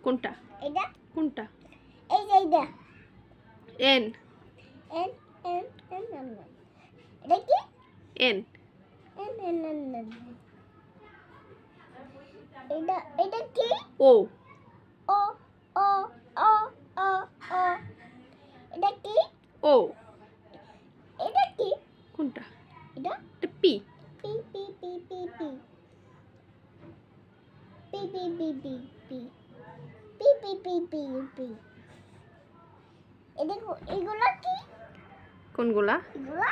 কোনটা? এটা কোনটা? এই যে এইটা N N N N N এটা কি N N N N N এটা এটা কি ও ও ও ও ও ও এটা কি ও এটা কি কোনটা? এটা এটা p p p p p p p p p p p p p p p এটা এগুলো কি কোনগুলা? এগুলো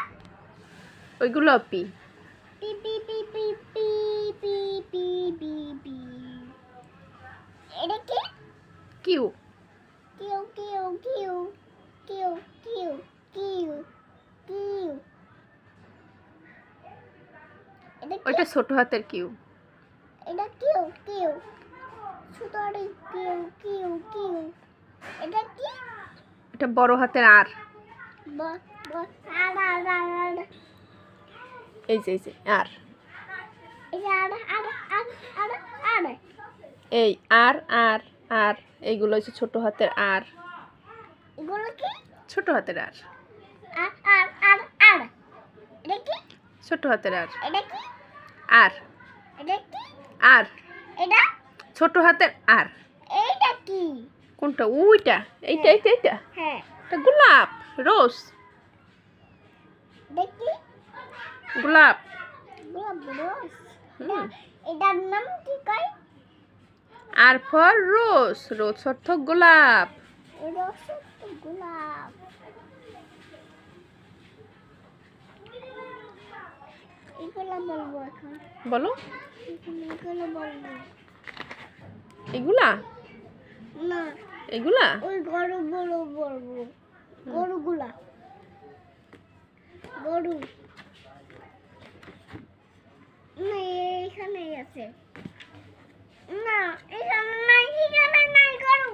ওইগুলো p p p p p p p p p p এটা কি q q q q q q q q এটা কি ওইটা ছোট হাতের কিউ এটা কিউ কিউ ছোটরে কিউ কিউ কিউ এটা কি এটা বড় হাতের আর ব ব আর আর আর এই যে আর এটা আর আর আর আর আর এই আর আর আর এইগুলো হচ্ছে ছোট হাতের আর এগুলো কি ছোট হাতের আর আর আর আর আর এটা কি ছোট হাতের আর এটা কি আর এটা কি আর এটা ছোট হাতের আর এইটা কি কোনটা? ওইটা এইটা এইটা এইটা হ্যাঁ এটা গোলাপ রোজ এটা কি গোলাপ গোলাপ রোজ হুম। এটার নাম কি কয় আর ফর রোজ রোজ অর্থ গোলাপ রোজ তো গোলাপ এগুলো বলবো এখন বলো এগুলো বলবো এগুলা না এগুলা ওই গরুগুলো বলবো গরুগুলা গরু না এইখানেই আছে না এখানে নাই গরু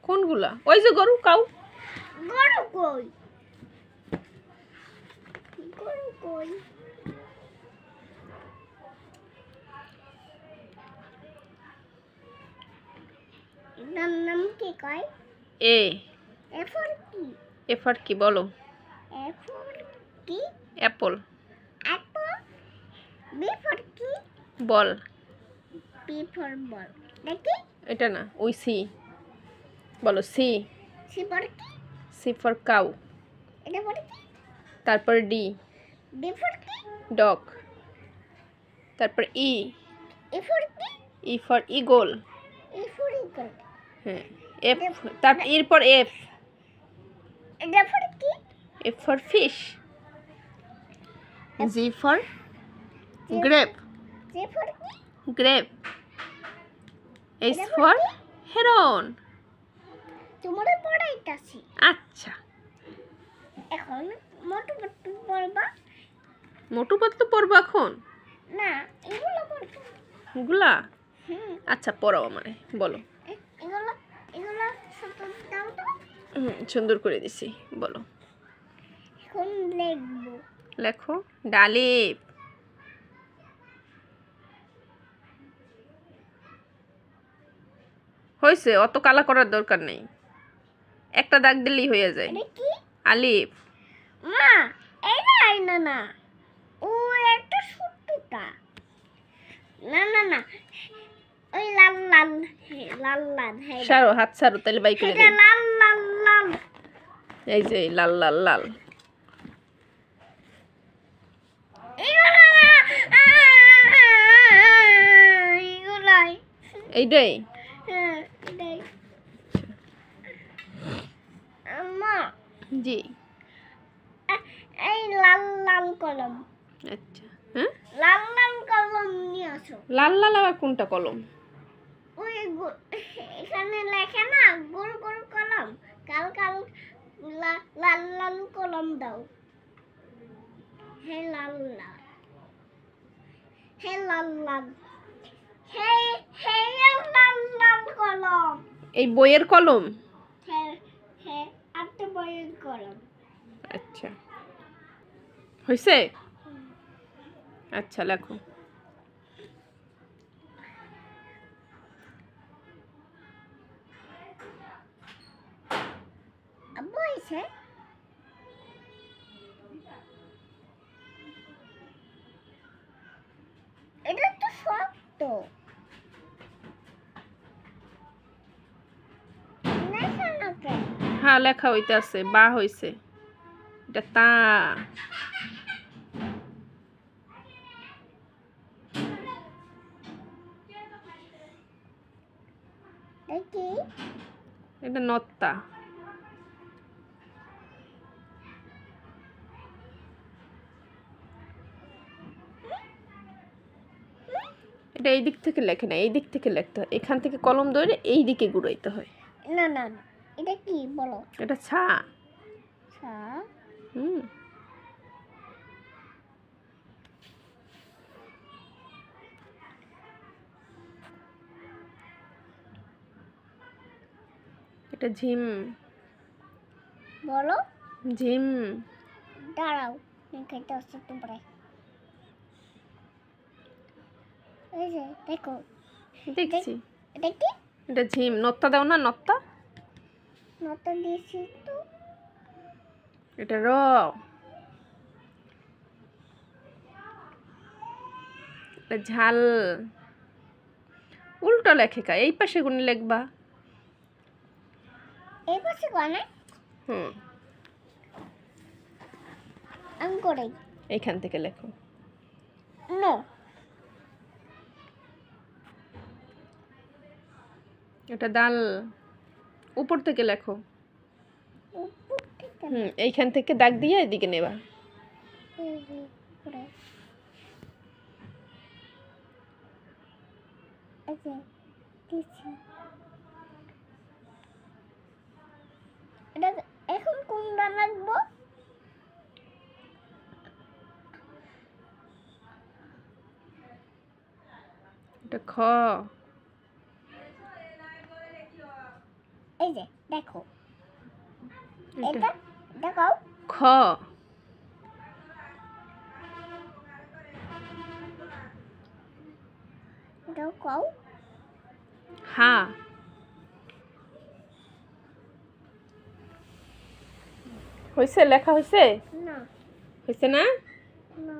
কোনগুলা? ওই যে গরু কাউ গরু কই গরু কই এটার নাম কি কয় এ এফর কি এফর কি বলো? এফর কি অ্যাপল অ্যাপল বি ফর কি বল বি ফর বল দেখি এটা না ওই সি বলো সি সি ফর কি সি ফর কাউ এটা ফর কি তারপর ডি ডি ফর কি ডগ তারপর ই ই ফর কি E for eagle E for eagle হ্যাঁ এফ তারপর এরপর এফ এটা ফর কি F for fish G for grape G for কি গ্রেপ এইচ ফর হেরন তোমার পড়াইতাছি আচ্ছা এখন মোটু পটু বলবা মোটু পাতলু পড়বো এখন না এগুলো পড়বো এগুলা হুম আচ্ছা পড়াও আমারে বলো এগুলো এগুলো ছোট দাও তো সুন্দর করে দিছি বলো এখন লিখবো লেখো ডালিম হয়েছে অত কালা করার দরকার নেই একটা দাগ দিলেই হয়ে যায় এটা কি আলিফ মা এইটা আইনা না ও একটা ছোটটা না না না ওই লাল লাল লাল লাল হ্যাঁ সারো হাত সারো তাহলে বাই করে এটা দেই লাল লাল লাল এই যে লাল লাল লাল এগুলো না এগুলাই এইটাই হ্যাঁ এটাই মা জি এই লাল লাল কলম আচ্ছা হ্যাঁ লাল লাল কলম নিয়ে আসো লাল লাল আবার কোনটা কলম ওই এখানে লেখে না গোল গোল কলম কাল কাল লাল লাল কলম দাও হে লাল লাল হে লাল লাল হে হে লাল লাল কলম এই বইয়ের কলম হে হে আটটা বইয়ের কলম আচ্ছা হয়েছে আচ্ছা লেখো হয়েছে? এটা তো শক্ত। লেখা না কেন? হ্যাঁ লেখা হইতাছে, বা হইছে। এটা তা। দেখি। এটা নত্তা। এটা এই দিক থেকে লেখে না, এই দিক থেকে লিখতে হয়। এখান থেকে কলম ধরে এই দিকে ঘুরাইতে হয়। না না না, এটা কি বলো? এটা ছা। ছা। হুম। এটা ঝিম। বলো। ঝিম। দাঁড়াও, খাইতে আসছে তোমরা। এই যে দেখো। দেখছি। এটা কি? এটা ঝিম। নত্তা দাও না, নত্তা। নটা দিয়েছি তো। এটা র। এটা ঝাল। উল্টো লেখে কা, এই পাশে গুণ লিখবা। এই পাশে কোনে? হুম। আমি করে। এইখান থেকে লেখো। নো। এটা দাল। উপর থেকে লেখো। উপর থেকে। হুম, এইখান থেকে দাগ দিয়ে এদিকে নেবা। এই যে করে। এই যে দিচ্ছি। এটা এখন কোনটা রাখবো? এটা খ। এই যে দেখো। এটা এটা দেখাও। খ। দেখাও। হা। হইছে, লেখা হইছে? না হইছে না? না।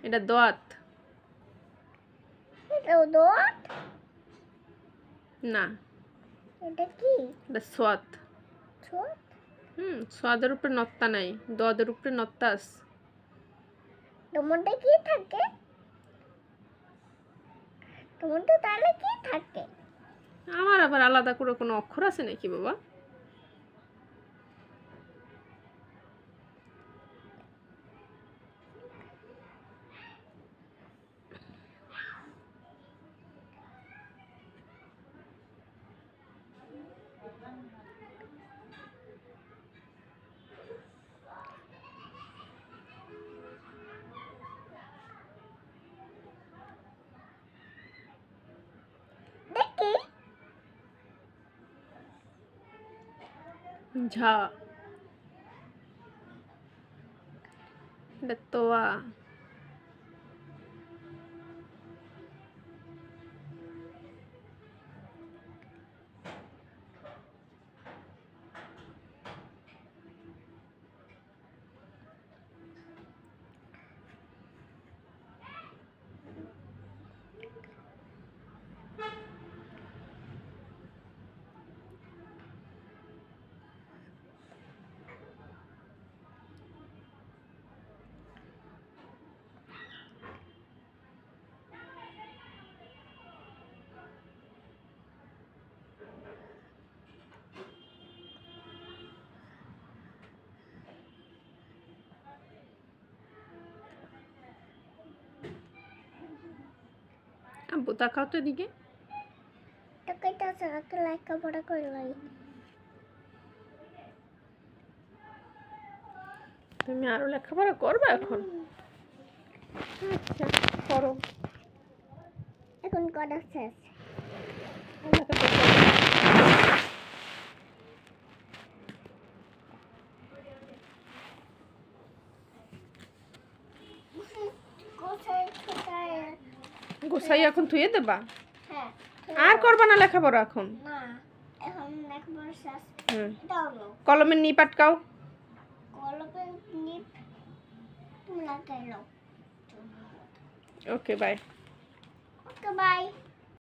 এটা দোয়াত। এটা দোয়াত? না, এটা কি? এটা সোয়াত। ছোট? হুম, সোয়াদের উপরে নত্তা নাই, দদের উপরে নত্তা আছে। তোমারটা কি থাকে? তোমারটা তাহলে কি থাকে? আমার আবার আলাদা করে কোনো অক্ষর আছে নাকি বাবা? দেখি। ঝা। এটা তোয়া। আব্বু তাকাও তো এদিকে। টাকাইতে আছে একটা লেখাপড়া করলাই। তুমি আরো লেখাপড়া করবে এখন? আচ্ছা, করো। এখন কটা শেষ? লেখাপড়া করো। গোছাই এখন থুয়ে দেবা? হ্যাঁ আর করবা না লেখাপড়া এখন? না এখন লেখাপড়া শেষ। হুম। এটা হলো কলমের নিপ আটকাও। কলপের নিপ তুমি লাগাইলো। Okay bye. Okay bye.